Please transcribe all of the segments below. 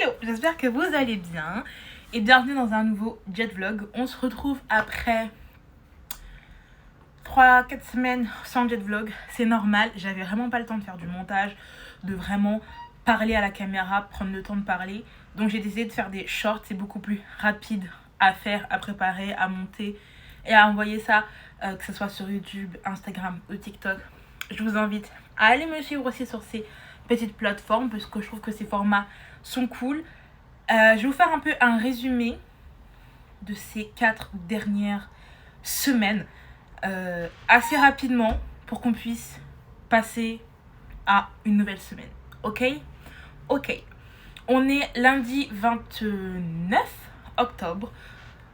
Hello, j'espère que vous allez bien et bienvenue dans un nouveau Jet Vlog. On se retrouve après 3-4 semaines sans Jet Vlog, c'est normal, j'avais vraiment pas le temps de faire du montage, de vraiment parler à la caméra, prendre le temps de parler. Donc j'ai décidé de faire des shorts, c'est beaucoup plus rapide à faire, à préparer, à monter et à envoyer ça, que ce soit sur YouTube, Instagram ou TikTok. Je vous invite à aller me suivre aussi sur ces petites plateformes parce que je trouve que ces formats sont cool. Je vais vous faire un peu un résumé de ces 4 dernières semaines assez rapidement pour qu'on puisse passer à une nouvelle semaine. Ok. On est lundi 29 octobre.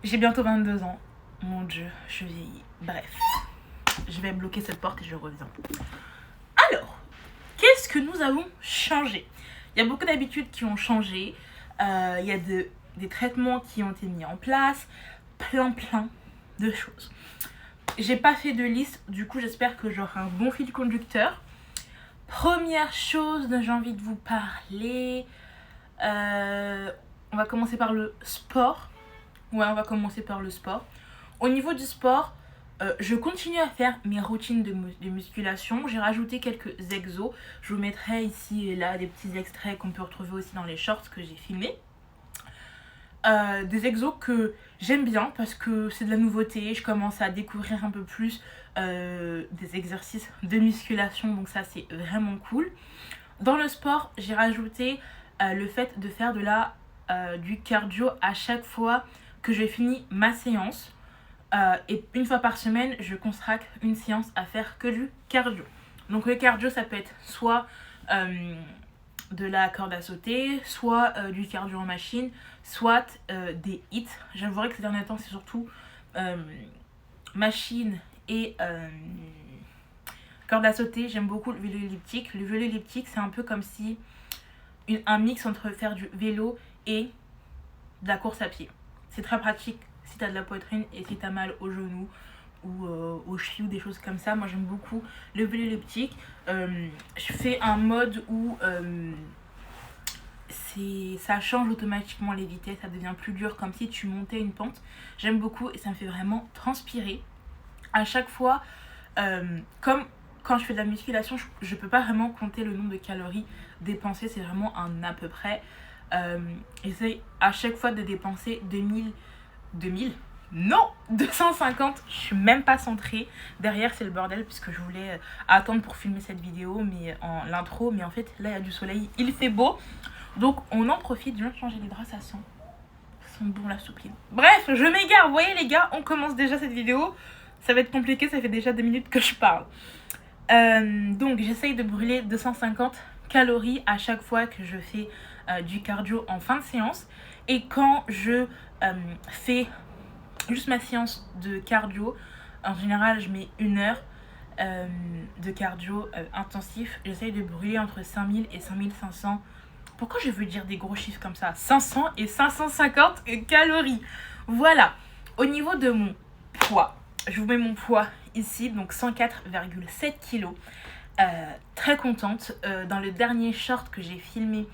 J'ai bientôt 22 ans. Mon Dieu, je vieillis. Bref, je vais bloquer cette porte et je reviens. Alors, qu'est-ce que nous avons changé ? Il y a beaucoup d'habitudes qui ont changé. Il y a des traitements qui ont été mis en place. Plein de choses. J'ai pas fait de liste, du coup j'espère que j'aurai un bon fil conducteur. Première chose dont j'ai envie de vous parler, on va commencer par le sport. Au niveau du sport, je continue à faire mes routines de musculation. J'ai rajouté quelques exos. Je vous mettrai ici et là des petits extraits qu'on peut retrouver aussi dans les shorts que j'ai filmés. Des exos que j'aime bien parce que c'est de la nouveauté. Je commence à découvrir un peu plus des exercices de musculation. Donc ça, c'est vraiment cool. Dans le sport, j'ai rajouté le fait de faire du cardio à chaque fois que j'ai fini ma séance. Et une fois par semaine, je consacre une séance à faire que du cardio. Donc le cardio, ça peut être soit de la corde à sauter, soit du cardio en machine, soit des hits. J'avouerai que ces derniers temps, c'est surtout machine et corde à sauter. J'aime beaucoup le vélo elliptique. Le vélo elliptique, c'est un peu comme si un mix entre faire du vélo et de la course à pied. C'est très pratique si tu as de la poitrine et si tu as mal aux genoux ou aux chevilles ou des choses comme ça. Moi j'aime beaucoup le vélo elliptique. Je fais un mode où ça change automatiquement les vitesses, ça devient plus dur comme si tu montais une pente. J'aime beaucoup et ça me fait vraiment transpirer. À chaque fois, comme quand je fais de la musculation, je peux pas vraiment compter le nombre de calories dépensées, c'est vraiment un à peu près. J'essaie à chaque fois de dépenser 250. Je suis même pas centrée. Derrière c'est le bordel puisque je voulais attendre pour filmer cette vidéo l'intro, mais en fait là il y a du soleil, il fait beau, donc on en profite. Je viens de changer les draps, ça sent bon la soupline. Bref, je m'égare, vous voyez les gars, on commence déjà cette vidéo, ça va être compliqué, ça fait déjà 2 minutes que je parle. Donc j'essaye de brûler 250 calories à chaque fois que je fais du cardio en fin de séance. Et quand je fais juste ma séance de cardio, en général je mets 1 heure de cardio intensif. J'essaye de brûler entre 5000 et 5500. Pourquoi je veux dire des gros chiffres comme ça ? 500 et 550 calories. Voilà. Au niveau de mon poids, je vous mets mon poids ici, donc 104,7 kg. Très contente. Dans le dernier short que j'ai filmé,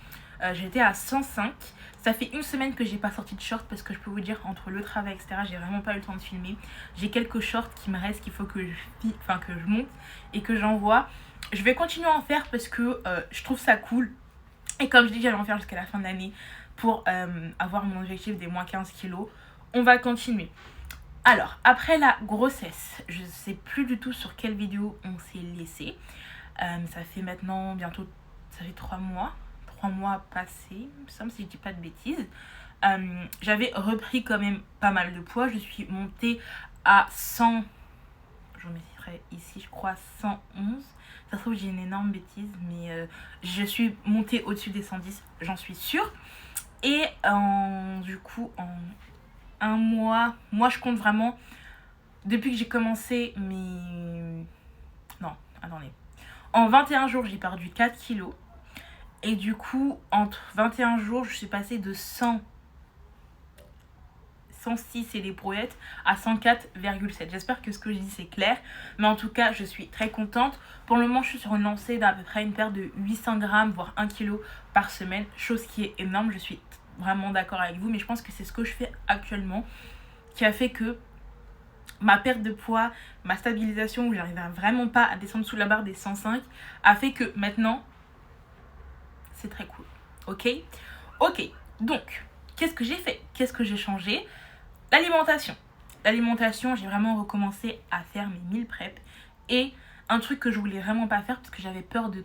j'étais à 105. Ça fait 1 semaine que j'ai pas sorti de short parce que je peux vous dire, entre le travail, etc., j'ai vraiment pas eu le temps de filmer. J'ai quelques shorts qui me restent qu'il faut que je monte et que j'envoie. Je vais continuer à en faire parce que je trouve ça cool. Et comme je dis, j'allais en faire jusqu'à la fin de l'année pour avoir mon objectif des moins 15 kilos. On va continuer. Alors, après la grossesse, je sais plus du tout sur quelle vidéo on s'est laissé. Ça fait maintenant bientôt, ça fait 3 mois. 3 mois passés, il me semble, si je dis pas de bêtises. J'avais repris quand même pas mal de poids. Je suis montée à 100, je mettrai ici, je crois 111. Ça se trouve, j'ai une énorme bêtise, mais je suis montée au-dessus des 110, j'en suis sûre. Et du coup, en 1 mois, moi je compte vraiment, depuis que j'ai commencé en 21 jours, j'ai perdu 4 kilos. Et du coup, entre 21 jours, je suis passée de 100 106 et les brouettes à 104,7. J'espère que ce que je dis c'est clair, mais en tout cas je suis très contente. Pour le moment je suis sur une lancée d'à peu près une perte de 800 grammes voire 1 kg par semaine, chose qui est énorme. Je suis vraiment d'accord avec vous, mais je pense que c'est ce que je fais actuellement qui a fait que ma perte de poids, ma stabilisation où j'arrivais vraiment pas à descendre sous la barre des 105 a fait que maintenant c'est très cool. Ok, donc qu'est-ce que j'ai fait, qu'est-ce que j'ai changé? L'alimentation, j'ai vraiment recommencé à faire mes meal prep. Et un truc que je voulais vraiment pas faire parce que j'avais peur de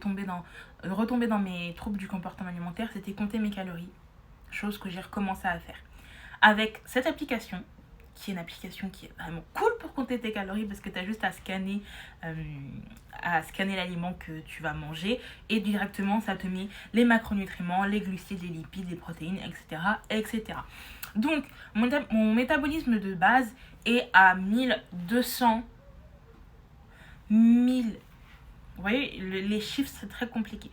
retomber dans mes troubles du comportement alimentaire, c'était compter mes calories, chose que j'ai recommencé à faire avec cette application, qui est une application qui est vraiment cool pour compter tes calories parce que tu as juste à scanner l'aliment que tu vas manger et directement ça te met les macronutriments, les glucides, les lipides, les protéines, etc. Donc mon métabolisme de base est à 1200. Vous voyez, les chiffres c'est très compliqué.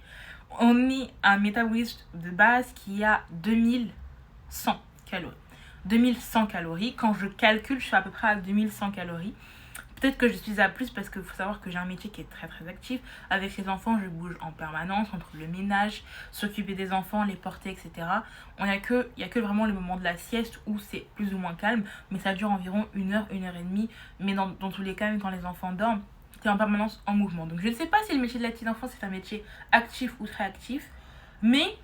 On est à un métabolisme de base qui a 2100 calories. 2100 calories. Quand je calcule, je suis à peu près à 2100 calories. Peut-être que je suis à plus parce qu'il faut savoir que j'ai un métier qui est très très actif. Avec les enfants, je bouge en permanence entre le ménage, s'occuper des enfants, les porter, etc. Il n'y a que vraiment le moment de la sieste où c'est plus ou moins calme. Mais ça dure environ 1 heure, 1 heure et demie. Mais dans tous les cas, même quand les enfants dorment, tu es en permanence en mouvement. Donc je ne sais pas si le métier de la petite enfance c'est un métier actif ou très actif. Mais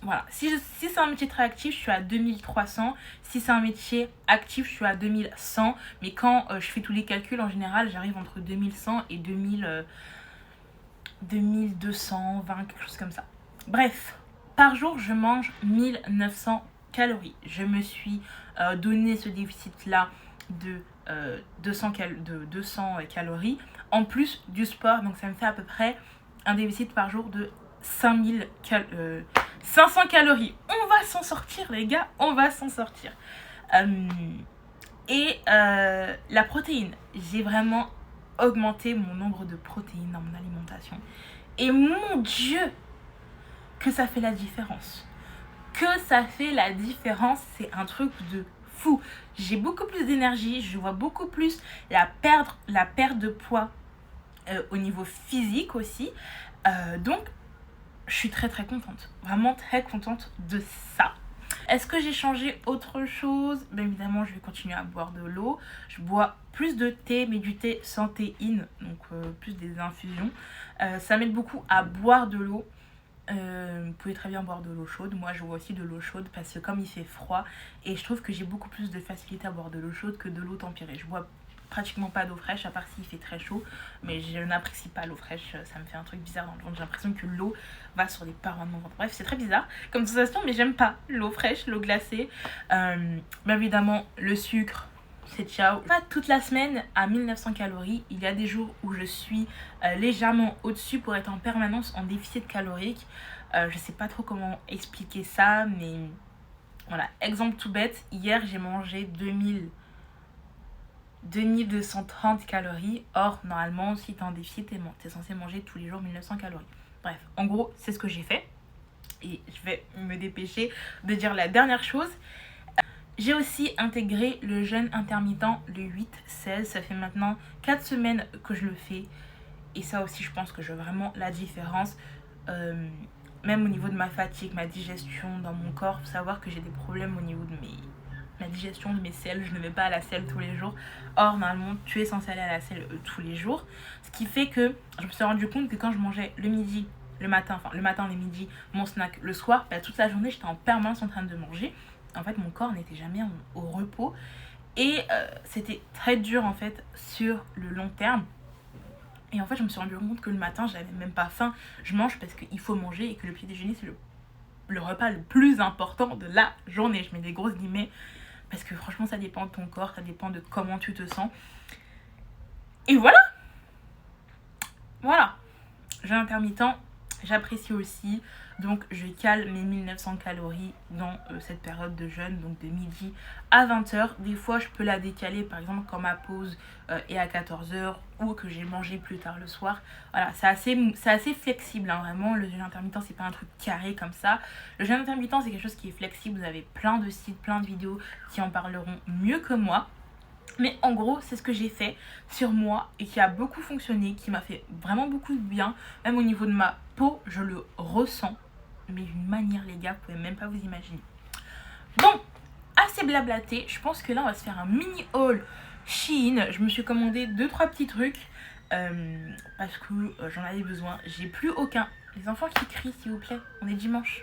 voilà, si c'est un métier très actif, je suis à 2300. Si c'est un métier actif, je suis à 2100. Mais quand je fais tous les calculs, en général, j'arrive entre 2100 et 2220, quelque chose comme ça. Bref, par jour, je mange 1900 calories. Je me suis donné ce déficit-là de 200 calories. En plus du sport, donc ça me fait à peu près un déficit par jour de 500 calories. On va s'en sortir les gars, on va s'en sortir. La protéine, j'ai vraiment augmenté mon nombre de protéines dans mon alimentation. Et mon Dieu, que ça fait la différence. C'est un truc de fou. J'ai beaucoup plus d'énergie, je vois beaucoup plus la perte de poids au niveau physique aussi. Donc je suis très très contente, vraiment très contente de ça. Est-ce que j'ai changé autre chose? Bien évidemment, je vais continuer à boire de l'eau. Je bois plus de thé, mais du thé sans théine, donc plus des infusions. Ça m'aide beaucoup à boire de l'eau. Vous pouvez très bien boire de l'eau chaude. Moi, je bois aussi de l'eau chaude parce que comme il fait froid, et je trouve que j'ai beaucoup plus de facilité à boire de l'eau chaude que de l'eau tempérée. Je bois pratiquement pas d'eau fraîche à part s'il fait très chaud, mais je n'apprécie pas l'eau fraîche, ça me fait un truc bizarre dans le ventre, j'ai l'impression que l'eau va sur les parois de mon ventre. Bref, c'est très bizarre comme sensation, mais j'aime pas l'eau fraîche, l'eau glacée. Bien évidemment, le sucre, c'est ciao. Pas toute la semaine à 1900 calories. Il y a des jours où je suis légèrement au-dessus pour être en permanence en déficit calorique. Je sais pas trop comment expliquer ça, mais voilà, exemple tout bête, hier j'ai mangé 2230 calories. Or, normalement, si t'es en déficit, t'es censé manger tous les jours 1900 calories. Bref, en gros, c'est ce que j'ai fait. Et je vais me dépêcher de dire la dernière chose. J'ai aussi intégré le jeûne intermittent le 8-16. Ça fait maintenant 4 semaines que je le fais. Et ça aussi, je pense que je vois vraiment la différence. Même au niveau de ma fatigue, ma digestion dans mon corps. Faut savoir que j'ai des problèmes au niveau de ma digestion, de mes selles. Je ne vais pas à la selle tous les jours. Or, normalement, tu es censé aller à la selle tous les jours. Ce qui fait que je me suis rendu compte que quand je mangeais le midi, le matin, le midi, mon snack, le soir, toute la journée, j'étais en permanence en train de manger. En fait, mon corps n'était jamais au repos. Et c'était très dur, en fait, sur le long terme. Et en fait, je me suis rendu compte que le matin, j'avais même pas faim. Je mange parce qu'il faut manger et que le petit déjeuner, c'est le repas le plus important de la journée. Je mets des grosses guillemets parce que franchement, ça dépend de ton corps, ça dépend de comment tu te sens. Et voilà. Jeûne intermittent, J'apprécie aussi, donc je cale mes 1900 calories dans cette période de jeûne, donc de midi à 20h. Des fois, je peux la décaler, par exemple, quand ma pause est à 14h ou que j'ai mangé plus tard le soir. Voilà, c'est assez flexible, hein, vraiment. Le jeûne intermittent, c'est pas un truc carré comme ça. Le jeûne intermittent, c'est quelque chose qui est flexible. Vous avez plein de sites, plein de vidéos qui en parleront mieux que moi. Mais en gros, c'est ce que j'ai fait sur moi et qui a beaucoup fonctionné, qui m'a fait vraiment beaucoup de bien. Même au niveau de ma peau, je le ressens. Mais d'une manière, les gars, vous pouvez même pas vous imaginer. Bon, assez blablaté. Je pense que là, on va se faire un mini haul Shein. Je me suis commandé 2-3 petits trucs parce que j'en avais besoin. J'ai plus aucun... Les enfants qui crient, s'il vous plaît. On est dimanche.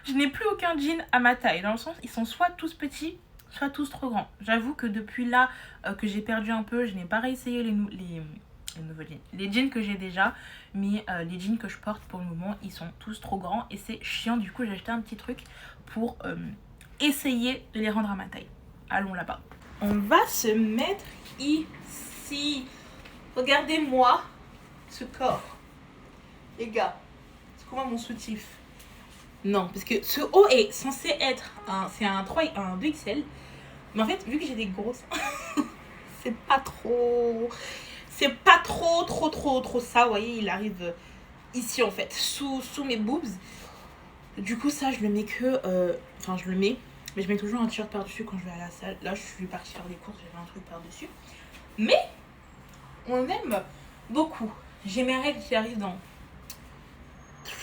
Je n'ai plus aucun jean à ma taille. Dans le sens, ils sont soit tous petits, soit tous trop grands. J'avoue que depuis là que j'ai perdu un peu, je n'ai pas réessayé les nouveaux jeans. Les jeans que j'ai déjà, mais les jeans que je porte pour le moment, ils sont tous trop grands et c'est chiant. Du coup, j'ai acheté un petit truc pour essayer de les rendre à ma taille. Allons là-bas. On va se mettre ici. Regardez-moi ce corps. Les gars, c'est comment mon soutif? Non, parce que ce haut est censé être c'est un 2XL. Mais en fait, vu que j'ai des grosses, c'est pas trop ça. Vous voyez, il arrive ici en fait, sous mes boobs. Du coup, ça, je le mets je le mets, mais je mets toujours un t-shirt par-dessus quand je vais à la salle. Là, je suis partie faire des courses, j'avais un truc par-dessus. Mais, on aime beaucoup. J'ai mes règles qui arrivent dans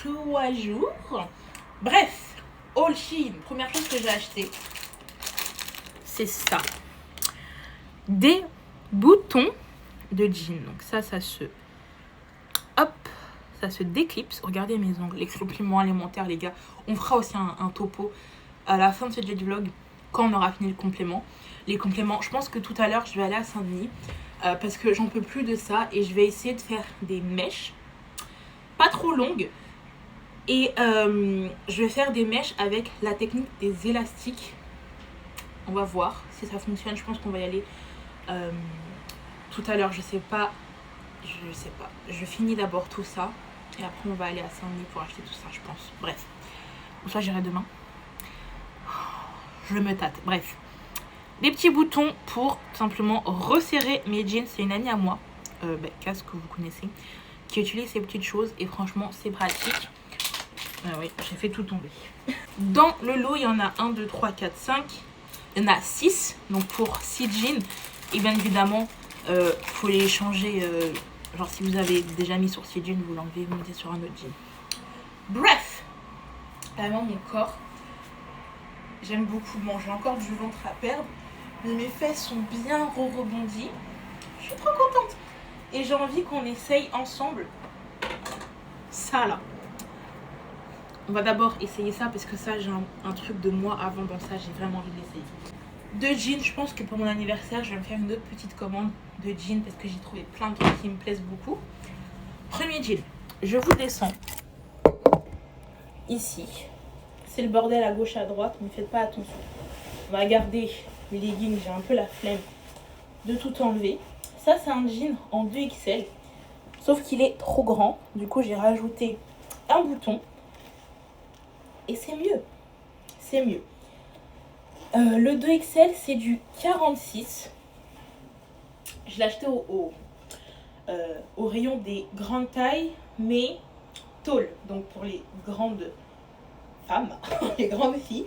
3 jours. Bref, All Shein, première chose que j'ai acheté, c'est ça. Des boutons de jean. Donc ça se... Hop, ça se déclipse. Regardez mes ongles, les compléments alimentaires, les gars. On fera aussi un topo à la fin de ce jet vlog quand on aura fini le complément. Les compléments, je pense que tout à l'heure, je vais aller à Saint-Denis parce que j'en peux plus de ça et je vais essayer de faire des mèches pas trop longues. Et je vais faire des mèches avec la technique des élastiques. On va voir si ça fonctionne. Je pense qu'on va y aller tout à l'heure. Je sais pas. Je finis d'abord tout ça. Et après, on va aller à Saint-Denis pour acheter tout ça, je pense. Bref. Ou ça, j'irai demain. Je me tâte. Bref. Des petits boutons pour tout simplement resserrer mes jeans. C'est une amie à moi, Casse, que vous connaissez, qui utilise ces petites choses. Et franchement, c'est pratique. Oui, j'ai fait tout tomber. Dans le lot, il y en a 1, 2, 3, 4, 5. Il y en a 6. Donc pour 6 jeans. Et bien évidemment, faut les changer. Genre si vous avez déjà mis sur 6 jeans, vous l'enlevez, vous mettez sur un autre jean. Bref. Vraiment mon corps. J'aime beaucoup. Bon, j'ai encore du ventre à perdre. Mais mes fesses sont bien rebondies. Je suis trop contente. Et j'ai envie qu'on essaye ensemble ça là. On va d'abord essayer ça parce que ça, j'ai un truc de moi avant dans ça. J'ai vraiment envie de l'essayer. De jeans, je pense que pour mon anniversaire, je vais me faire une autre petite commande de jeans parce que j'ai trouvé plein de trucs qui me plaisent beaucoup. Premier jean, je vous descends ici. C'est le bordel à gauche à droite, mais faites pas attention. On va garder les leggings, j'ai un peu la flemme de tout enlever. Ça, c'est un jean en 2XL, sauf qu'il est trop grand. Du coup, j'ai rajouté un bouton. Et c'est mieux. C'est mieux. Le 2XL, c'est du 46. Je l'ai acheté au rayon des grandes tailles, mais tall. Donc pour les grandes femmes, les grandes filles.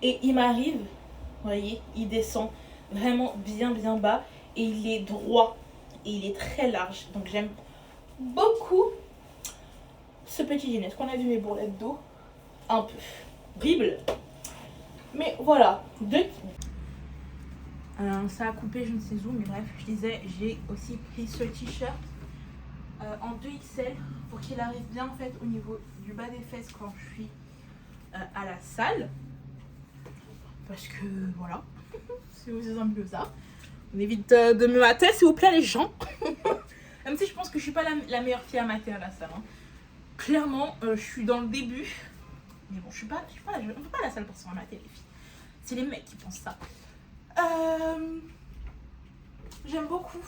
Et il m'arrive, vous voyez, il descend vraiment bien bas. Et il est droit. Et il est très large. Donc j'aime beaucoup ce petit jean. Est-ce qu'on a vu mes bourrelettes d'eau? Un peu. Bible. Mais voilà. Ça a coupé je ne sais où, mais bref, je disais, j'ai aussi pris ce t-shirt en 2XL pour qu'il arrive bien en fait au niveau du bas des fesses quand je suis à la salle. Parce que voilà, c'est aussi simple que ça. On évite de me mater, s'il vous plaît, les gens. Même si je pense que je suis pas la meilleure fille à mater à la salle. Hein. Clairement, je suis dans le début. Mais bon, je suis pas on ne peut pas à la salle pour se faire mater, les filles. C'est les mecs qui pensent ça. J'aime beaucoup.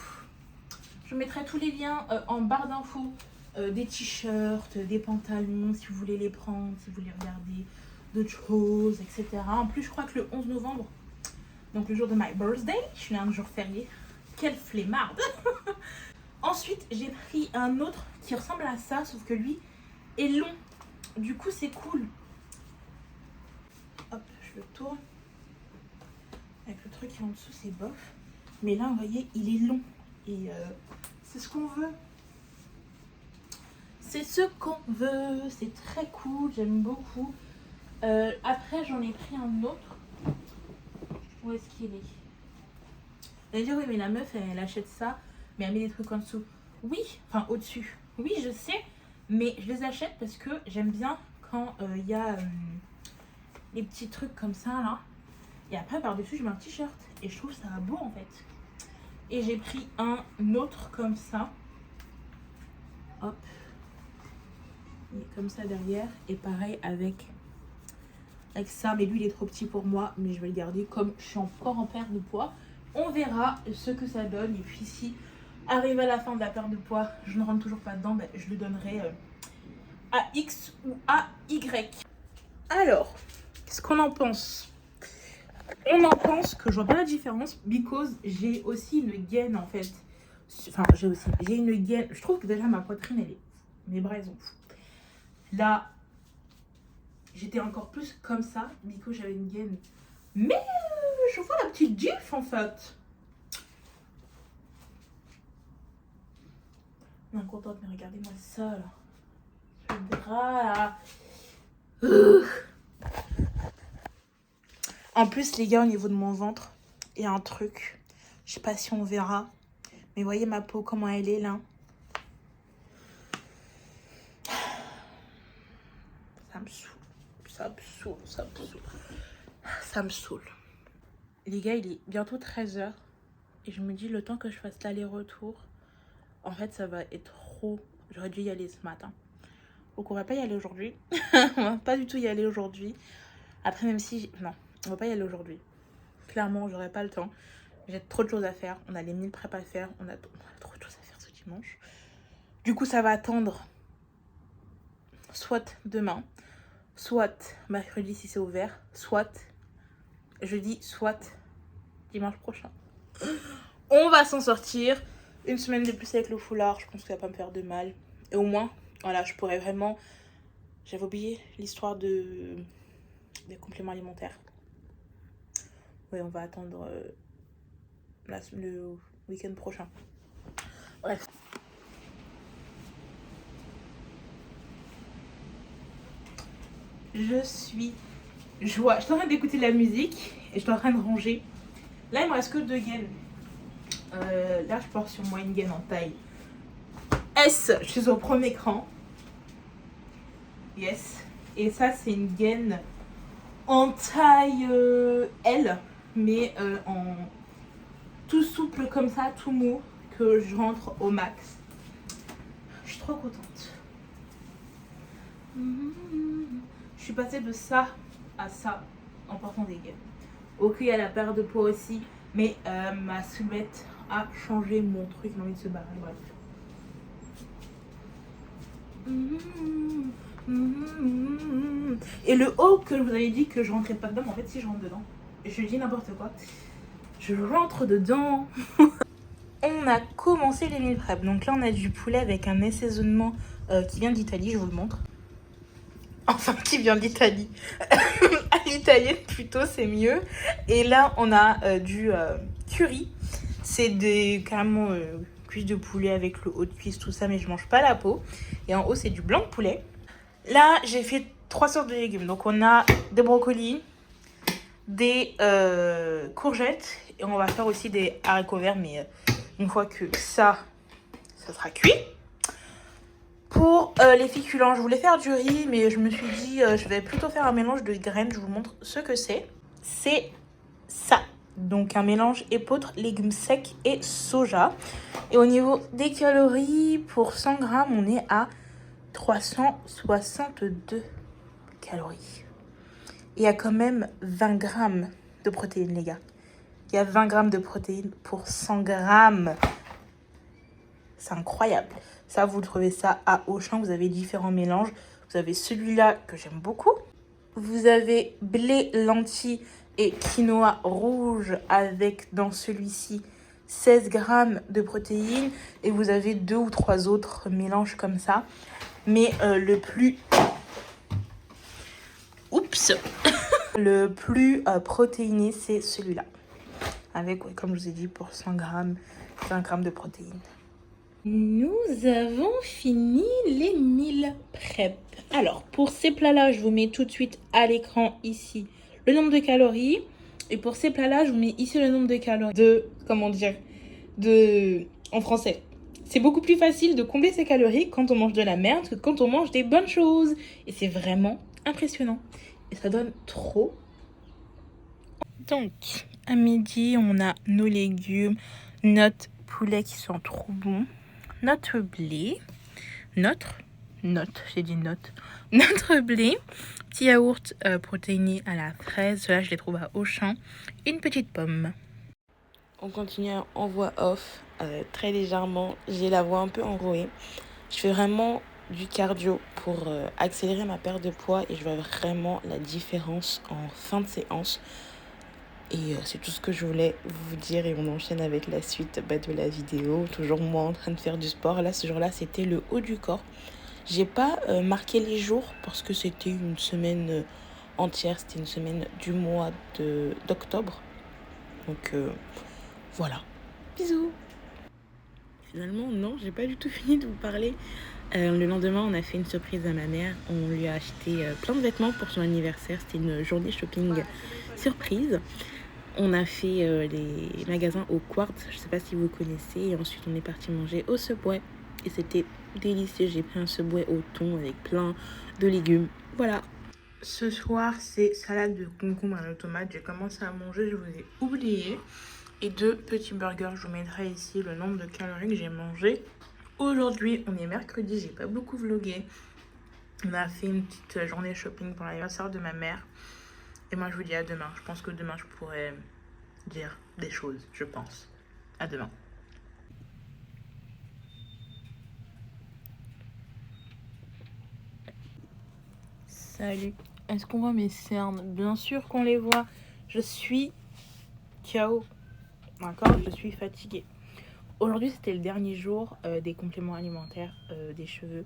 Je mettrai tous les liens en barre d'infos des t-shirts, des pantalons, si vous voulez les prendre, si vous voulez regarder d'autres choses, etc. En plus, je crois que le 11 novembre, donc le jour de my birthday, je suis un jour férié. Quelle flemmarde. Ensuite, j'ai pris un autre qui ressemble à ça, sauf que lui est long. Du coup, c'est cool. Hop, je le tourne. Avec le truc qui est en dessous, c'est bof. Mais là, vous voyez, il est long. Et c'est ce qu'on veut. C'est ce qu'on veut. C'est très cool, j'aime beaucoup. Après, j'en ai pris un autre. Où est-ce qu'il est? Elle va dire, oui, mais la meuf, elle achète ça, mais elle met des trucs en dessous. Oui, enfin au-dessus. Oui, je sais, mais je les achète parce que j'aime bien quand il y a les petits trucs comme ça, là. Et après, par-dessus, je mets un t-shirt. Et je trouve ça beau, en fait. Et j'ai pris un autre comme ça. Hop. Il est comme ça derrière. Et pareil avec ça. Mais lui, il est trop petit pour moi. Mais je vais le garder comme je suis encore en perte de poids. On verra ce que ça donne. Et puis si arrive à la fin de la perte de poids, je ne rentre toujours pas dedans, ben, je le donnerai à X ou à Y. Alors, qu'est-ce qu'on en pense? On en pense que je vois pas la différence, because j'ai aussi une gaine en fait. Enfin, j'ai une gaine. Je trouve que déjà ma poitrine, elle est... Mes bras, ils sont fous. Là, j'étais encore plus comme ça, because j'avais une gaine. Mais je vois la petite diff en fait. Non, contente, mais regardez-moi ça là. Le bras là. En plus, les gars, au niveau de mon ventre, il y a un truc. Je sais pas si on verra. Mais voyez ma peau, comment elle est là. Ça me saoule. Ça me saoule, ça me saoule. Ça me saoule. Les gars, il est bientôt 13h. Et je me dis, le temps que je fasse l'aller-retour, en fait, ça va être trop... J'aurais dû y aller ce matin. Donc, on va pas y aller aujourd'hui. On va pas du tout y aller aujourd'hui. Après, même si... Non, on va pas y aller aujourd'hui. Clairement, j'aurai pas le temps. J'ai trop de choses à faire. On a les 1000 prep à faire. On a trop de choses à faire ce dimanche. Du coup, ça va attendre soit demain, soit mercredi si c'est ouvert, soit jeudi, soit dimanche prochain. On va s'en sortir. Une semaine de plus avec le foulard, je pense que ça va pas me faire de mal. Et au moins, voilà, je pourrais vraiment... J'avais oublié l'histoire des compléments alimentaires. Oui, on va attendre le week-end prochain. Bref. Je suis en train d'écouter de la musique et je suis en train de ranger. Là, il me reste que 2 gaines. Là, je porte sur moi une gaine en taille S. Je suis au premier cran. Yes. Et ça, c'est une gaine en taille L, mais en tout souple comme ça, tout mou, que je rentre au max. Je suis trop contente. Je suis passée de ça à ça en portant des gaines. Ok, il y a la perte de poids aussi, mais ma silhouette a changé, mon truc, j'ai envie de se barrer, bref. Et le haut que je vous avais dit que je rentrais pas dedans, mais en fait si je rentre dedans, je dis n'importe quoi, je rentre dedans. On a commencé les meal prep, donc là on a du poulet avec un assaisonnement qui vient d'Italie, je vous le montre. Enfin, qui vient d'Italie. À l'italienne plutôt, c'est mieux. Et là on a du curry, c'est carrément cuisses de poulet avec le haut de cuisse, tout ça, mais je mange pas la peau. Et en haut c'est du blanc de poulet. Là j'ai fait 3 sortes de légumes, donc on a des brocolis, des courgettes et on va faire aussi des haricots verts, mais une fois que ça sera cuit. Pour les féculents, je voulais faire du riz, mais je me suis dit je vais plutôt faire un mélange de graines. Je vous montre ce que c'est. C'est ça. Donc un mélange épeautre, légumes secs et soja. Et au niveau des calories, pour 100 grammes, on est à 362 calories. Il y a quand même 20 grammes de protéines, les gars. Il y a 20 grammes de protéines pour 100 grammes. C'est incroyable. Ça, vous trouvez ça à Auchan. Vous avez différents mélanges. Vous avez celui-là que j'aime beaucoup. Vous avez blé, lentilles et quinoa rouge avec, dans celui-ci, 16 grammes de protéines. Et vous avez 2 ou 3 autres mélanges comme ça. Mais le plus... Oups. Le plus protéiné, c'est celui-là. Avec, comme je vous ai dit, pour 100 grammes, 20 grammes de protéines. Nous avons fini les meal prep. Alors, pour ces plats-là, je vous mets tout de suite à l'écran ici le nombre de calories. Et pour ces plats-là, je vous mets ici le nombre de calories. En français. C'est beaucoup plus facile de combler ses calories quand on mange de la merde que quand on mange des bonnes choses. Et c'est vraiment impressionnant. Et ça donne trop. Donc, à midi, on a nos légumes, notre poulet qui sont trop bons, notre blé, notre blé, petit yaourt protéiné à la fraise, cela je les trouve à Auchan, une petite pomme. On continue en voix off, très légèrement, j'ai la voix un peu enrouée. Je fais vraiment du cardio pour accélérer ma perte de poids et je vois vraiment la différence en fin de séance. Et c'est tout ce que je voulais vous dire et on enchaîne avec la suite de la vidéo. Toujours moi en train de faire du sport. Là, ce jour-là, c'était le haut du corps. J'ai pas marqué les jours parce que c'était une semaine entière. C'était une semaine du mois d'octobre. Donc voilà. Bisous. Finalement, non, j'ai pas du tout fini de vous parler. Le lendemain, on a fait une surprise à ma mère. On lui a acheté plein de vêtements pour son anniversaire. C'était une journée shopping surprise. On a fait les magasins au Quartz, je sais pas si vous connaissez. Et ensuite, on est parti manger au Subway. Et c'était délicieux. J'ai pris un Subway au thon avec plein de légumes. Voilà. Ce soir, c'est salade de concombre à la tomate. J'ai commencé à manger, je vous ai oublié. Et 2 petits burgers. Je vous mettrai ici le nombre de calories que j'ai mangé. Aujourd'hui, on est mercredi. J'ai pas beaucoup vlogué. On a fait une petite journée shopping pour l'anniversaire de ma mère. Et moi, je vous dis à demain. Je pense que demain, je pourrai dire des choses, je pense. À demain. Salut. Est-ce qu'on voit mes cernes? Bien sûr qu'on les voit. Je suis KO. D'accord? Je suis fatiguée. Aujourd'hui, c'était le dernier jour des compléments alimentaires des cheveux.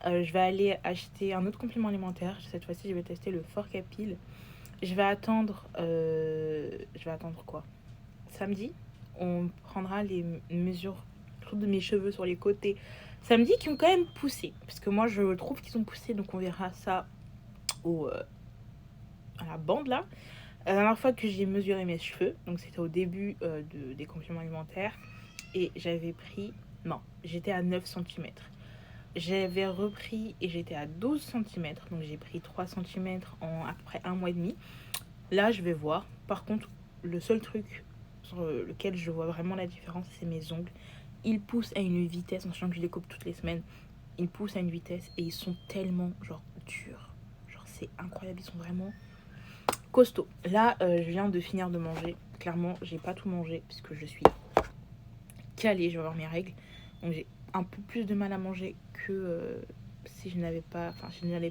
Je vais aller acheter un autre complément alimentaire. Cette fois-ci, je vais tester le Forcapil. Je vais attendre quoi? Samedi, on prendra les mesures de mes cheveux sur les côtés samedi qui ont quand même poussé. Parce que moi, je trouve qu'ils ont poussé. Donc, on verra ça à la bande là. La dernière fois que j'ai mesuré mes cheveux, donc c'était au début des compléments alimentaires. Et j'avais pris... Non, j'étais à 9 cm. J'avais repris et j'étais à 12 cm. Donc j'ai pris 3 cm en à peu près un mois et demi. Là, je vais voir. Par contre, le seul truc sur lequel je vois vraiment la différence, c'est mes ongles. Ils poussent à une vitesse, en sachant que je les coupe toutes les semaines. Ils poussent à une vitesse et ils sont tellement, durs. C'est incroyable. Ils sont vraiment costauds. Là, je viens de finir de manger. Clairement, j'ai pas tout mangé puisque je suis calée. Je vais avoir mes règles. Donc, j'ai un peu plus de mal à manger que si je n'allais pas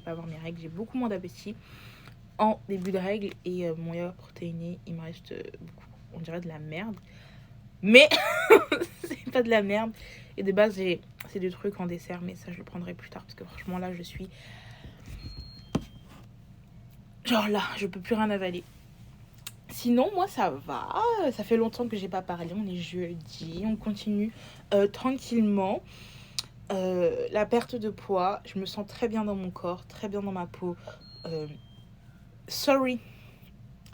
avoir mes règles. J'ai beaucoup moins d'appétit en début de règles et mon yaourt protéiné, il me reste beaucoup, on dirait de la merde. Mais c'est pas de la merde. Et de base, c'est des trucs en dessert, mais ça, je le prendrai plus tard parce que franchement, là, je suis... là, je peux plus rien avaler. Sinon, moi, ça va. Ça fait longtemps que j'ai pas parlé. On est jeudi. On continue tranquillement. La perte de poids. Je me sens très bien dans mon corps, très bien dans ma peau. Sorry.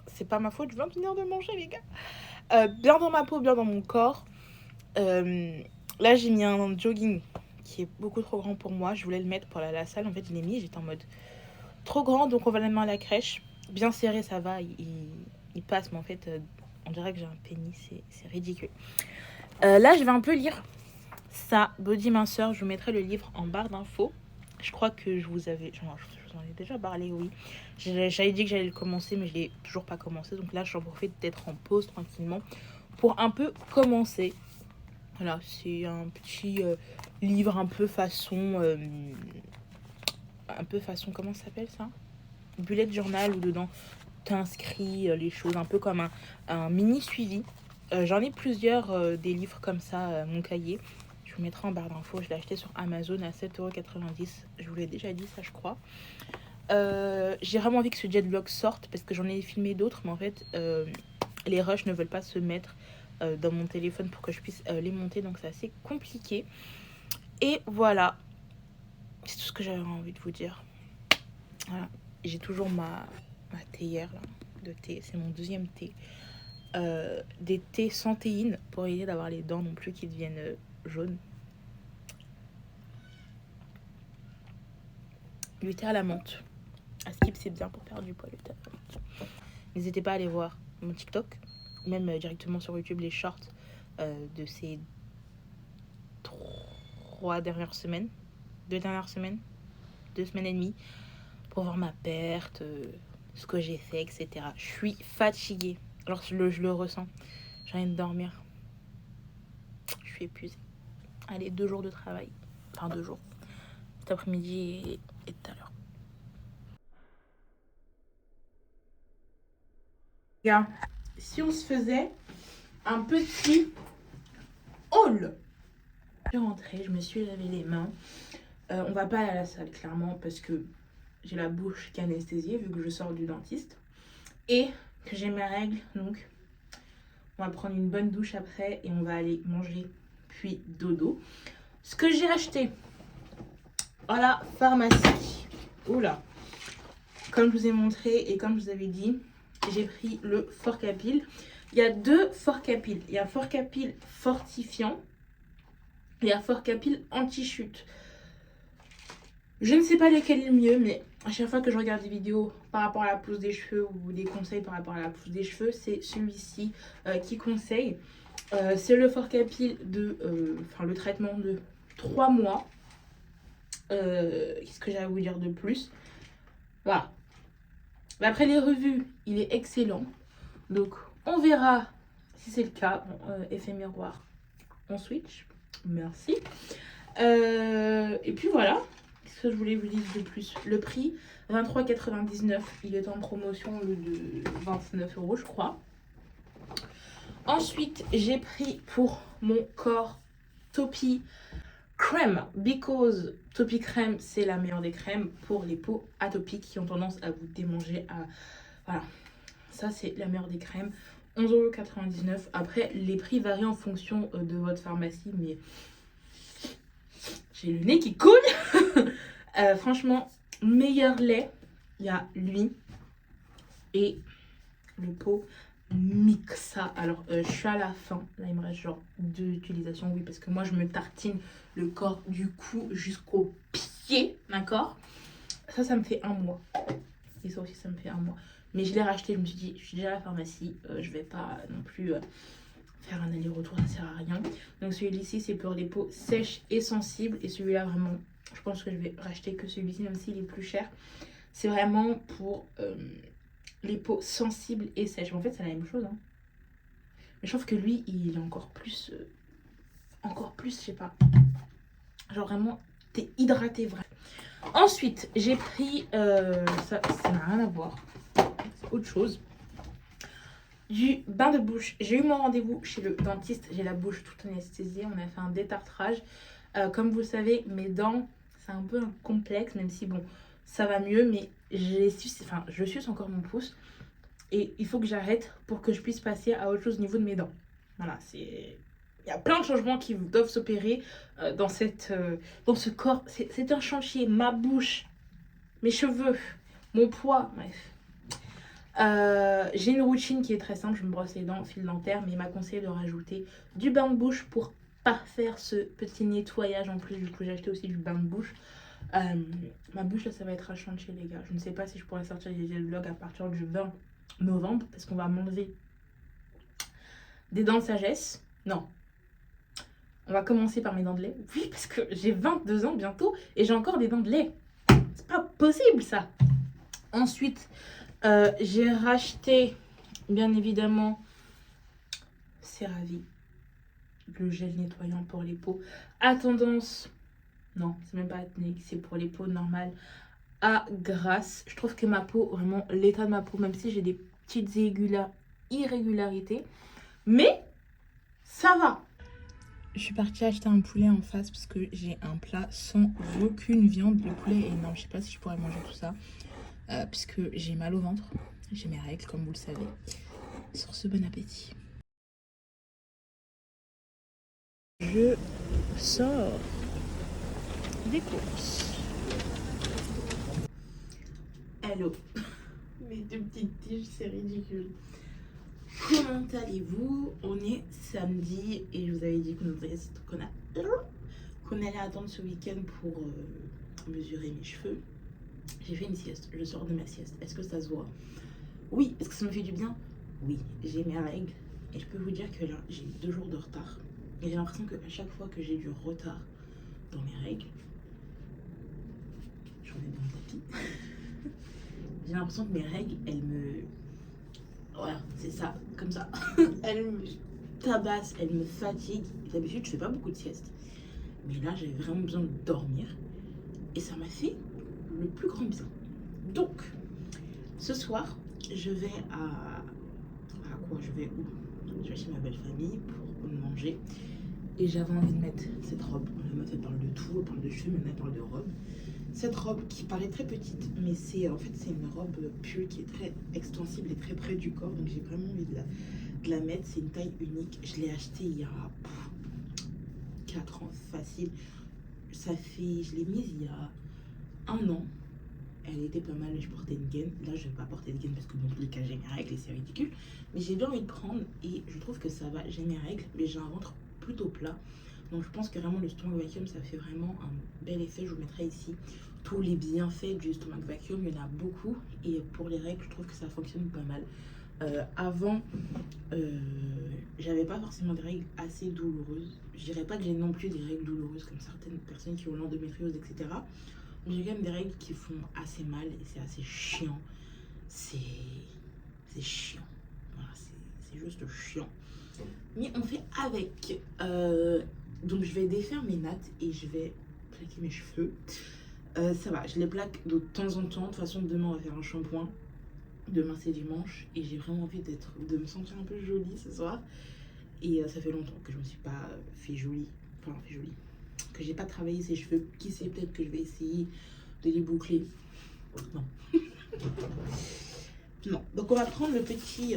C'est pas ma faute. Je viens de finir de manger, les gars. Bien dans ma peau, bien dans mon corps. Là, j'ai mis un jogging qui est beaucoup trop grand pour moi. Je voulais le mettre pour aller à la salle. En fait, je l'ai mis et j'étais en mode trop grand. Donc, on va le mettre à la crèche. Bien serré, ça va. Il passe, mais en fait, on dirait que j'ai un pénis, c'est ridicule. Là, je vais un peu lire ça, Body Minceur. Je vous mettrai le livre en barre d'infos. Je crois que je vous en ai déjà parlé, oui. J'avais dit que j'allais le commencer, mais je l'ai toujours pas commencé. Donc là, j'en profite d'être en pause tranquillement pour un peu commencer. Voilà, c'est un petit livre un peu façon... un peu façon, comment ça s'appelle ça? Bullet journal, où dedans t'inscris les choses, un peu comme un mini suivi. J'en ai plusieurs des livres comme ça, mon cahier. Je vous mettrai en barre d'infos. Je l'ai acheté sur Amazon à 7,90 €. Je vous l'ai déjà dit ça, je crois. J'ai vraiment envie que ce jet vlog sorte parce que j'en ai filmé d'autres, mais en fait, les rushs ne veulent pas se mettre dans mon téléphone pour que je puisse les monter, donc c'est assez compliqué. Et voilà, c'est tout ce que j'avais envie de vous dire. Voilà, j'ai toujours ma théière là, de thé, c'est mon deuxième thé. Des thés sans théine pour éviter d'avoir les dents non plus qui deviennent jaunes. Du thé à la menthe. À skip, c'est bien pour perdre du poids, le thé à la menthe. N'hésitez pas à aller voir mon TikTok, ou même directement sur YouTube les shorts de ces 2 dernières semaines, 2 semaines et demie, pour voir ma perte, ce que j'ai fait, etc. Je suis fatiguée. Alors je le ressens. J'ai envie de dormir. Je suis épuisée. Allez, 2 jours de travail. Enfin 2 jours. Cet après-midi et tout à l'heure. Regarde, si on se faisait un petit haul. Je suis rentrée, je me suis lavé les mains. On va pas aller à la salle, clairement, parce que j'ai la bouche qui est anesthésiée, vu que je sors du dentiste. Et que j'ai mes règles, donc on va prendre une bonne douche après et on va aller manger, puis dodo. Ce que j'ai acheté à la pharmacie. Oula. Comme je vous ai montré et comme je vous avais dit, j'ai pris le Forcapil. Il y a 2 Forcapil. Il y a un Forcapil fortifiant et un Forcapil anti-chute. Je ne sais pas lequel est le mieux, mais à chaque fois que je regarde des vidéos par rapport à la pousse des cheveux ou des conseils par rapport à la pousse des cheveux, c'est celui-ci qui conseille. C'est le Forcapil le traitement de 3 mois. Qu'est-ce que j'ai à vous dire de plus? Voilà. D'après les revues, il est excellent. Donc, on verra si c'est le cas. Bon, effet miroir, on switch. Merci. Et puis voilà. Qu'est-ce que je voulais vous dire de plus? Le prix, 23,99 €. Il est en promotion de 29 € je crois. Ensuite, j'ai pris pour mon corps Topi Crème. Because Topi Crème, c'est la meilleure des crèmes pour les peaux atopiques qui ont tendance à vous démanger. Voilà. Ça, c'est la meilleure des crèmes. 11,99 €. Après, les prix varient en fonction de votre pharmacie, mais j'ai le nez qui coule. Franchement, meilleur lait, il y a lui et le pot Mixa. Alors, je suis à la fin. Là, il me reste genre 2 utilisations, oui, parce que moi, je me tartine le corps du cou jusqu'au pied, d'accord? Ça me fait 1 mois. Et ça aussi, ça me fait 1 mois. Mais je l'ai racheté, je me suis dit, je suis déjà à la pharmacie, je vais pas non plus faire un aller-retour, ça sert à rien. Donc celui-ci, c'est pour les peaux sèches et sensibles. Et celui-là, vraiment, je pense que je vais racheter que celui-ci, même s'il est plus cher. C'est vraiment pour les peaux sensibles et sèches. En fait, c'est la même chose, hein. Mais je trouve que lui, il est encore plus, je sais pas. Genre vraiment, t'es hydraté, vrai. Ensuite, j'ai pris, ça n'a rien à voir, c'est autre chose. Du bain de bouche. J'ai eu mon rendez-vous chez le dentiste. J'ai la bouche toute anesthésiée. On a fait un détartrage. Comme vous le savez, mes dents, c'est un peu un complexe, même si bon, ça va mieux, mais je suce encore mon pouce. Et il faut que j'arrête pour que je puisse passer à autre chose au niveau de mes dents. Voilà, il y a plein de changements qui doivent s'opérer dans ce corps. C'est un chantier. Ma bouche, mes cheveux, mon poids, bref. J'ai une routine qui est très simple. Je me brosse les dents, fil dentaire, mais il m'a conseillé de rajouter du bain de bouche pour parfaire ce petit nettoyage en plus. Du coup, j'ai acheté aussi du bain de bouche. Ma bouche, là, ça va être à chantier, les gars. Je ne sais pas si je pourrai sortir les vlogs à partir du 20 novembre parce qu'on va m'enlever des dents de sagesse. Non. On va commencer par mes dents de lait. Oui, parce que j'ai 22 ans bientôt et j'ai encore des dents de lait. C'est pas possible, ça. Ensuite, j'ai racheté, bien évidemment, CeraVe. le gel nettoyant pour les peaux à tendance, non, c'est même pas acnéique, c'est pour les peaux normales à grasse. Je trouve que ma peau, vraiment l'état de ma peau, même si j'ai des petites irrégularités, mais ça va. Je suis partie acheter un poulet en face parce que j'ai un plat sans aucune viande. Le poulet est énorme, je sais pas si je pourrais manger tout ça puisque j'ai mal au ventre, j'ai mes règles comme vous le savez. Sur ce, bon appétit. Je sors des courses. Hello, mes deux petites tiges, c'est ridicule. Comment allez-vous? On est samedi et je vous avais dit qu'on allait attendre ce week-end pour mesurer mes cheveux. J'ai fait une sieste, je sors de ma sieste. Est-ce que ça se voit? Oui. Est-ce que ça me fait du bien? Oui. J'ai mes règles et je peux vous dire que là, j'ai 2 jours de retard. Et j'ai l'impression qu'à chaque fois que j'ai du retard dans mes règles, j'en ai dans le tapis. J'ai l'impression que mes règles, elles me... Voilà, c'est ça, comme ça. Elles me tabassent, elles me fatiguent. D'habitude, je fais pas beaucoup de sieste. Mais là, j'avais vraiment besoin de dormir. Et ça m'a fait le plus grand bien. Donc, ce soir, je vais à quoi? Je vais où? Je vais chez ma belle famille pour manger. Et j'avais envie de mettre cette robe. La meuf, elle parle de tout, elle parle de cheveux, mais elle parle de robe. Cette robe qui paraît très petite, mais c'est en fait c'est une robe pull qui est très extensible et très près du corps. Donc j'ai vraiment envie de la mettre. C'est une taille unique. Je l'ai achetée il y a 4 ans facile. Je l'ai mise il y a 1 an. Elle était pas mal, je portais une gaine. Là, je vais pas porter de gaine parce que dans tous les cas, j'ai mes règles et c'est ridicule. Mais j'ai bien envie de prendre et je trouve que ça va. J'ai mes règles, mais j'ai un ventre plutôt plat. Donc, je pense que vraiment le stomach vacuum, ça fait vraiment un bel effet. Je vous mettrai ici tous les bienfaits du stomach vacuum. Il y en a beaucoup. Et pour les règles, je trouve que ça fonctionne pas mal. Avant, j'avais pas forcément des règles assez douloureuses. Je dirais pas que j'ai non plus des règles douloureuses comme certaines personnes qui ont l'endométriose, etc. J'ai quand même des règles qui font assez mal et c'est assez chiant. C'est chiant. Voilà, c'est juste chiant. Mais on fait avec. Donc je vais défaire mes nattes et je vais plaquer mes cheveux. Ça va, je les plaque de temps en temps. De toute façon, demain on va faire un shampoing. Demain c'est dimanche et j'ai vraiment envie de me sentir un peu jolie ce soir. Et ça fait longtemps que je me suis pas fait jolie. Enfin, fait jolie. Que j'ai pas travaillé ces cheveux. Qui sait, peut-être que je vais essayer de les boucler. Non. Non. Donc on va prendre le petit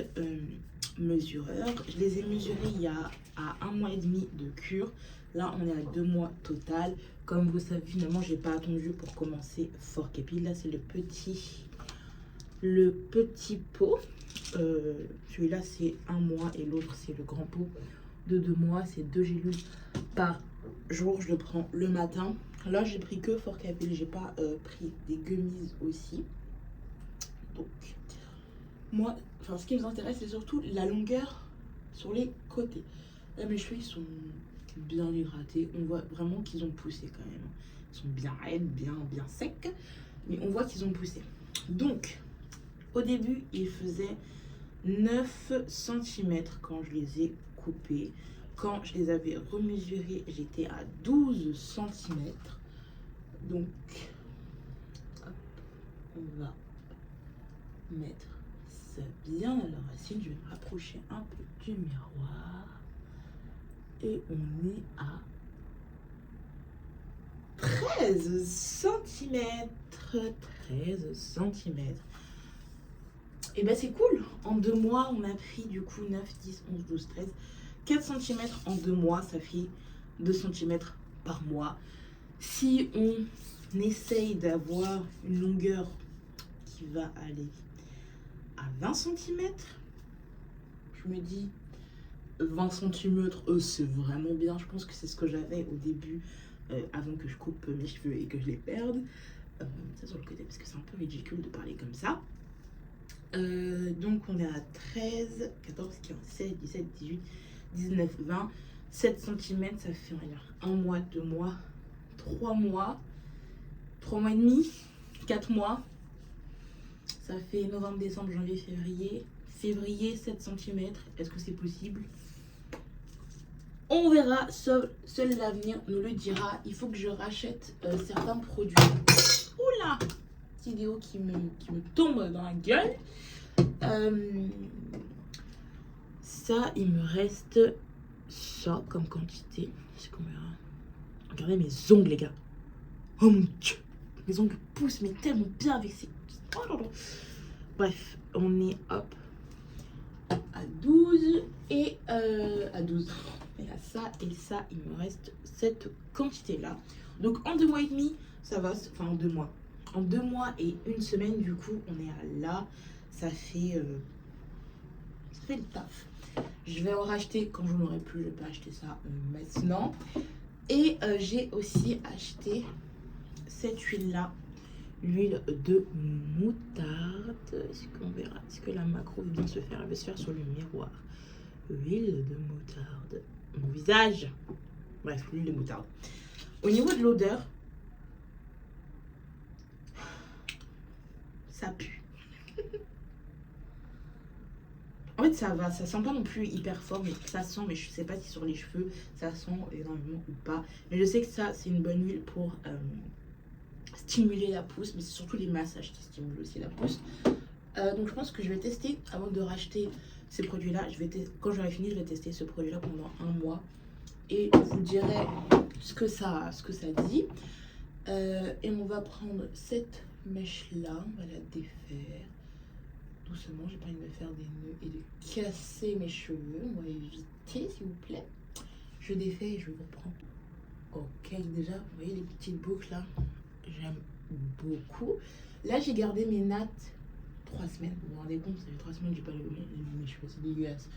mesureur. Je les ai mesurés il y a à 1 mois et demi de cure. Là on est à 2 mois total. Comme vous savez, finalement j'ai pas attendu pour commencer Fort Capi. Là c'est le petit pot. Celui-là c'est 1 mois et l'autre c'est le grand pot de 2 mois. C'est 2 gélules par jour. Je le prends le matin. Là j'ai pris que Fort Capi. J'ai pas pris des gummies aussi. Donc moi, enfin ce qui nous intéresse c'est surtout la longueur sur les côtés. Là mes cheveux ils sont bien hydratés. On voit vraiment qu'ils ont poussé quand même. Ils sont bien raides, bien secs. Mais on voit qu'ils ont poussé. Donc au début, ils faisaient 9 cm quand je les ai coupés. Quand je les avais remesurés, j'étais à 12 cm. Donc, hop, on va mettre ça bien à la racine. Je vais me rapprocher un peu du miroir. Et on est à 13 cm. 13 cm. Et ben c'est cool. En 2 mois, on a pris du coup 9, 10, 11, 12, 13. 4 cm en 2 mois, ça fait 2 cm par mois. Si on essaye d'avoir une longueur qui va aller à 20 cm, je me dis 20 cm, c'est vraiment bien. Je pense que c'est ce que j'avais au début, avant que je coupe mes cheveux et que je les perde. Ça sur le côté, parce que c'est un peu ridicule de parler comme ça. Donc on est à 13, 14, 15, 16, 17, 18, 19, 20, 7 cm, ça fait 1 mois, 2 mois, 3 mois, 3 mois et demi, 4 mois. Ça fait novembre, décembre, janvier, février. Février, 7 cm. Est-ce que c'est possible? On verra, seul l'avenir nous le dira. Il faut que je rachète certains produits. Oula, petite vidéo qui me tombe dans la gueule. Ça, il me reste ça comme quantité. C'est qu'on verra. Regardez mes ongles, les gars. Oh mon dieu. Mes ongles poussent mais tellement bien avec ces... Oh là là. Bref, on est hop à 12 et à 12. Et à ça et ça, il me reste cette quantité-là. Donc en 2 mois et demi, ça va, enfin en 2 mois. En 2 mois et 1 semaine, du coup, on est à là. Ça fait le taf. Je vais en racheter quand je n'aurai plus. Je peux acheter ça maintenant. Et j'ai aussi acheté cette huile-là. L'huile de moutarde. Est-ce qu'on verra? Est-ce que la macro veut bien se faire? Elle veut se faire sur le miroir. Huile de moutarde. Mon visage. Bref, l'huile de moutarde. Au niveau de l'odeur, ça pue. En fait, ça va, ça sent pas non plus hyper fort, mais ça sent, mais je sais pas si sur les cheveux, ça sent énormément ou pas. Mais je sais que ça, c'est une bonne huile pour stimuler la pousse, mais c'est surtout les massages qui stimulent aussi la pousse. Donc je pense que je vais tester, avant de racheter ces produits-là, quand j'aurai fini, je vais tester ce produit-là pendant 1 mois. Et je vous dirai ce que ça dit. Et on va prendre cette mèche-là, on va la défaire. Doucement, j'ai pas envie de me faire des nœuds et de casser mes cheveux. On va éviter, s'il vous plaît. Je défais et je reprends. Ok, déjà, vous voyez les petites boucles là? J'aime beaucoup. Là, j'ai gardé mes nattes 3 semaines. Vous vous rendez compte, ça fait 3 semaines que j'ai pas levé mes cheveux, c'est dégueulasse.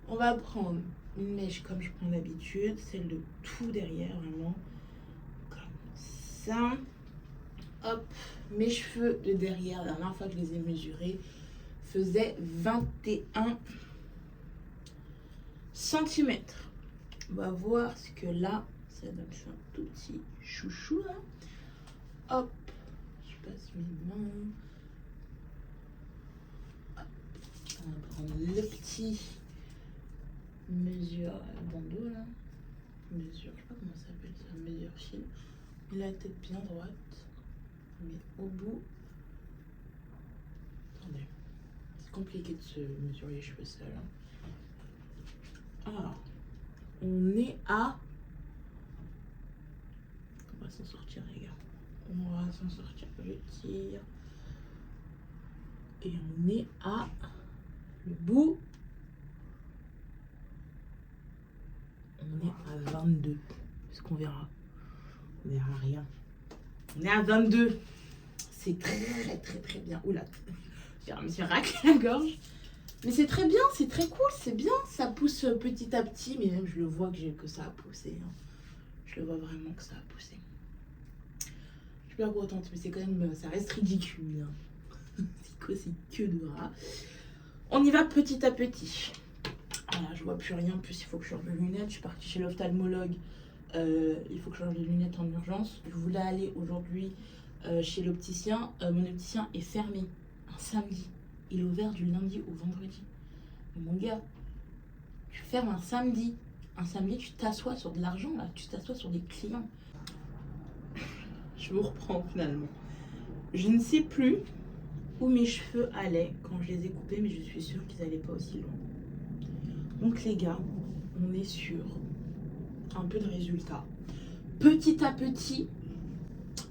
On va prendre une mèche comme je prends d'habitude, celle de tout derrière, vraiment. Comme ça. Hop, mes cheveux de derrière, la dernière fois que je les ai mesurés, faisaient 21 cm. On va voir ce que là, ça donne. Je fais un tout petit chouchou là. Hop, je passe mes mains. Hop. On va prendre le petit mesure bandeau là. Mesure, je sais pas comment ça s'appelle ça, mesure fil. Il a la tête bien droite. Mais au bout, attendez, c'est compliqué de se mesurer les cheveux seuls. Alors, on est à... On va s'en sortir, les gars. On va s'en sortir. Je tire. Et on est à le bout. On est à 22. Est-ce qu'on verra? On verra rien. On est à 22. C'est très bien. Oula, je me suis raclé la gorge. Mais c'est très bien, c'est très cool, c'est bien. Ça pousse petit à petit, mais même je le vois que ça a poussé. Hein. Je le vois vraiment que ça a poussé. Je suis pas contente, mais c'est quand même, ça reste ridicule. Hein. C'est que de rat. On y va petit à petit. Voilà, je vois plus rien. En plus, il faut que je change de lunettes. Je suis partie chez l'ophtalmologue. Il faut que je change de lunettes en urgence. Je voulais aller aujourd'hui chez l'opticien. Mon opticien est fermé un samedi. Il est ouvert du lundi au vendredi. Mais mon gars, tu fermes un samedi. Un samedi, tu t'assois sur de l'argent, là. Tu t'assois sur des clients. Je me reprends finalement. Je ne sais plus où mes cheveux allaient quand je les ai coupés, mais je suis sûre qu'ils n'allaient pas aussi loin. Donc les gars, on est sur un peu de résultats. Petit à petit,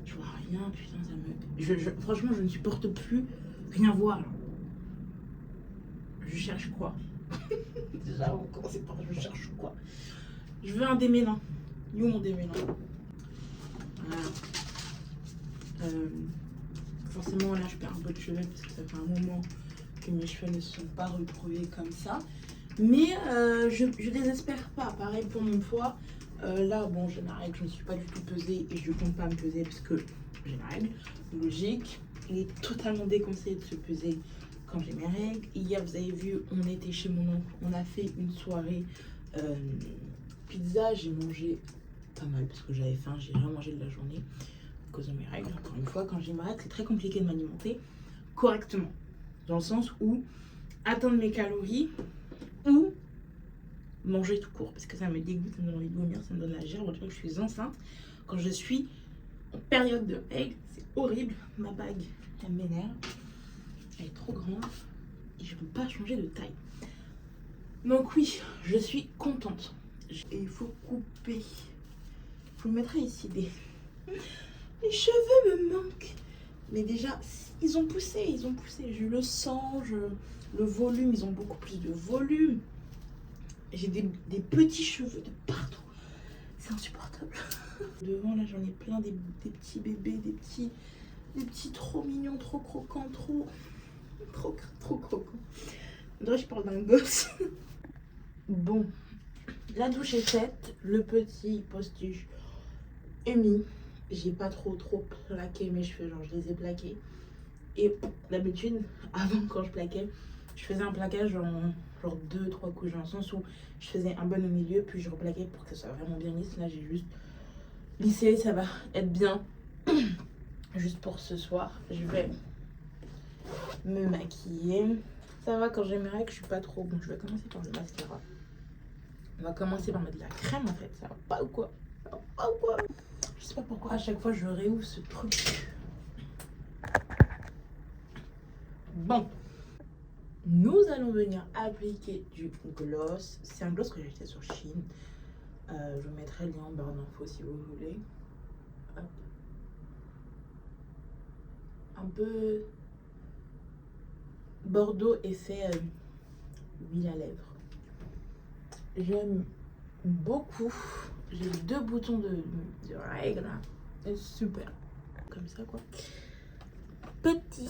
je vois rien, putain, ça me... franchement, je ne supporte plus rien voir. Là. Je cherche quoi? Déjà, on commence par je cherche quoi? Je veux un démêlant. Où mon démêlant? Voilà. Forcément, là, je perds un peu de cheveux parce que ça fait un moment que mes cheveux ne sont pas retrouvés comme ça. Mais je désespère pas. Pareil pour mon poids. Là, bon, j'ai ma règle, je ne suis pas du tout pesée et je ne compte pas me peser parce que j'ai ma règle. Logique. Il est totalement déconseillé de se peser quand j'ai mes règles. Hier, vous avez vu, on était chez mon oncle. On a fait une soirée pizza. J'ai mangé pas mal parce que j'avais faim. J'ai rien mangé de la journée à cause de mes règles. Encore une fois, quand j'ai ma règle, c'est très compliqué de m'alimenter correctement. Dans le sens où atteindre mes calories ou manger tout court parce que ça me dégoûte, ça me donne envie de vomir, ça me donne la gerbe, on dirait que je suis enceinte. Quand je suis en période de règles, c'est horrible. Ma bague, elle m'énerve. Elle est trop grande et je ne peux pas changer de taille. Donc oui, je suis contente. Et il faut couper. Vous le mettrez ici. Les cheveux me manquent. Mais déjà, ils ont poussé. Je le sens. Le volume, ils ont beaucoup plus de volume. J'ai des petits cheveux de partout. C'est insupportable. Devant, là, j'en ai plein des petits bébés, des petits trop mignons, trop croquants, trop croquants. Là, je parle d'un gosse. Bon, la douche est faite. Le petit postiche est mis. J'ai pas trop plaqué mes cheveux, genre je les ai plaqués. Et d'habitude, avant quand je plaquais, je faisais un plaquage en genre 2-3 couches, dans le sens où je faisais un bon au milieu, puis je replaquais pour que ça soit vraiment bien lisse. Là, j'ai juste lissé, ça va être bien. Juste pour ce soir, je vais me maquiller. Ça va, quand j'ai mes règles, je suis pas trop bon. Je vais commencer par le mascara. On va commencer par mettre de la crème en fait. Ça va pas ou quoi? Je sais pas pourquoi à chaque fois je réouvre ce truc. Bon. Nous allons venir appliquer du gloss. C'est un gloss que j'ai acheté sur Shein. Je vous mettrai le lien en barre d'infos si vous voulez. Hop. Un peu Bordeaux effet huile à lèvres. J'aime beaucoup. J'ai 2 boutons de règles. C'est super. Comme ça quoi. Petit.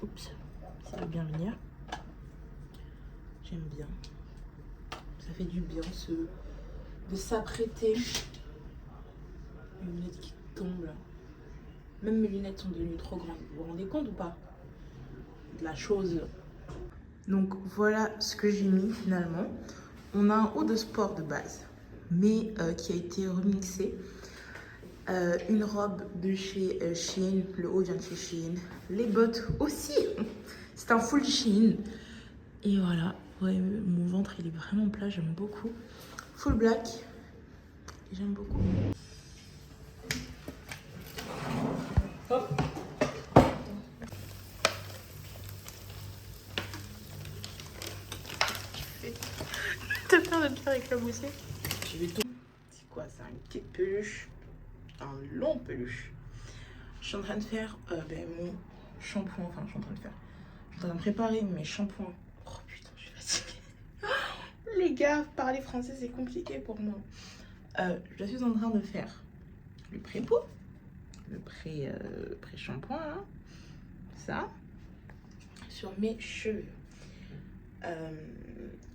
Oups. Ça va bien venir. J'aime bien. Ça fait du bien de s'apprêter. Mes lunettes qui tombent là. Même mes lunettes sont devenues trop grandes. Vous vous rendez compte ou pas? De la chose. Donc voilà ce que j'ai mis finalement. On a un haut de sport de base, mais qui a été remixé. Une robe de chez Shein. Le haut vient de chez Shein. Les bottes aussi. C'est un full Shein. Et voilà. Ouais, mon ventre il est vraiment plat. J'aime beaucoup. Full black. J'aime beaucoup. Hop. T'as peur de te faire éclabousser? Je vais tout. C'est quoi ça? Une petite peluche. Un long peluche. Je suis en train de faire mon shampoing. Enfin, je suis en train de faire. Je suis en train de préparer mes shampoings. Oh putain, je suis fatiguée. Les gars, parler français c'est compliqué pour moi. Je suis en train de faire le pré-peau. Le pré-shampoing. Hein. Ça. Sur mes cheveux.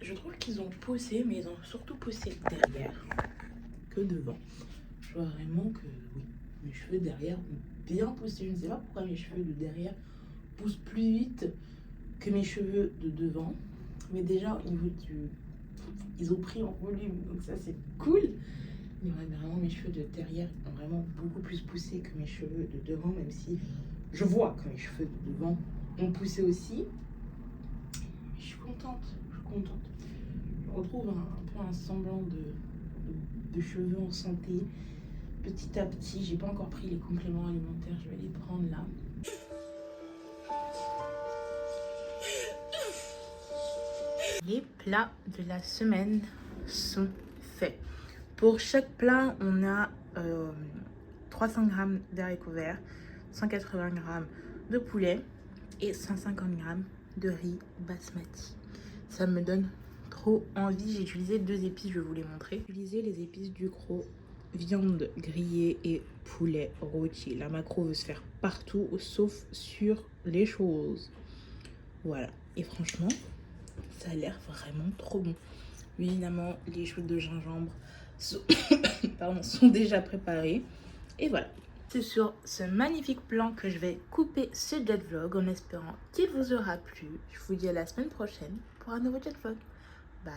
Je trouve qu'ils ont poussé, mais ils ont surtout poussé derrière que devant. Je vois vraiment que oui, mes cheveux derrière ont bien poussé. Je ne sais pas pourquoi mes cheveux de derrière poussent plus vite que mes cheveux de devant. Mais déjà au niveau ils ont pris en volume, donc ça c'est cool. Mais ouais, vraiment mes cheveux de derrière ont vraiment beaucoup plus poussé que mes cheveux de devant, même si je vois que mes cheveux de devant ont poussé aussi. Je suis contente. Je retrouve un peu un semblant de cheveux en santé. Petit à petit, j'ai pas encore pris les compléments alimentaires, je vais les prendre là. Les plats de la semaine sont faits. Pour chaque plat, on a 300 g d'haricots verts, 180 g de poulet et 150 g de riz basmati. Ça me donne trop envie. J'ai utilisé 2 épices, je vais vous les montrer. J'ai utilisé les épices du Ducros, viande grillée et poulet rôti. La macro veut se faire partout sauf sur les choses. Voilà. Et franchement, ça a l'air vraiment trop bon. Évidemment, les choux de gingembre sont, sont déjà préparés. Et voilà. C'est sur ce magnifique plan que je vais couper ce jet vlog en espérant qu'il vous aura plu. Je vous dis à la semaine prochaine pour un nouveau jet vlog. Bye.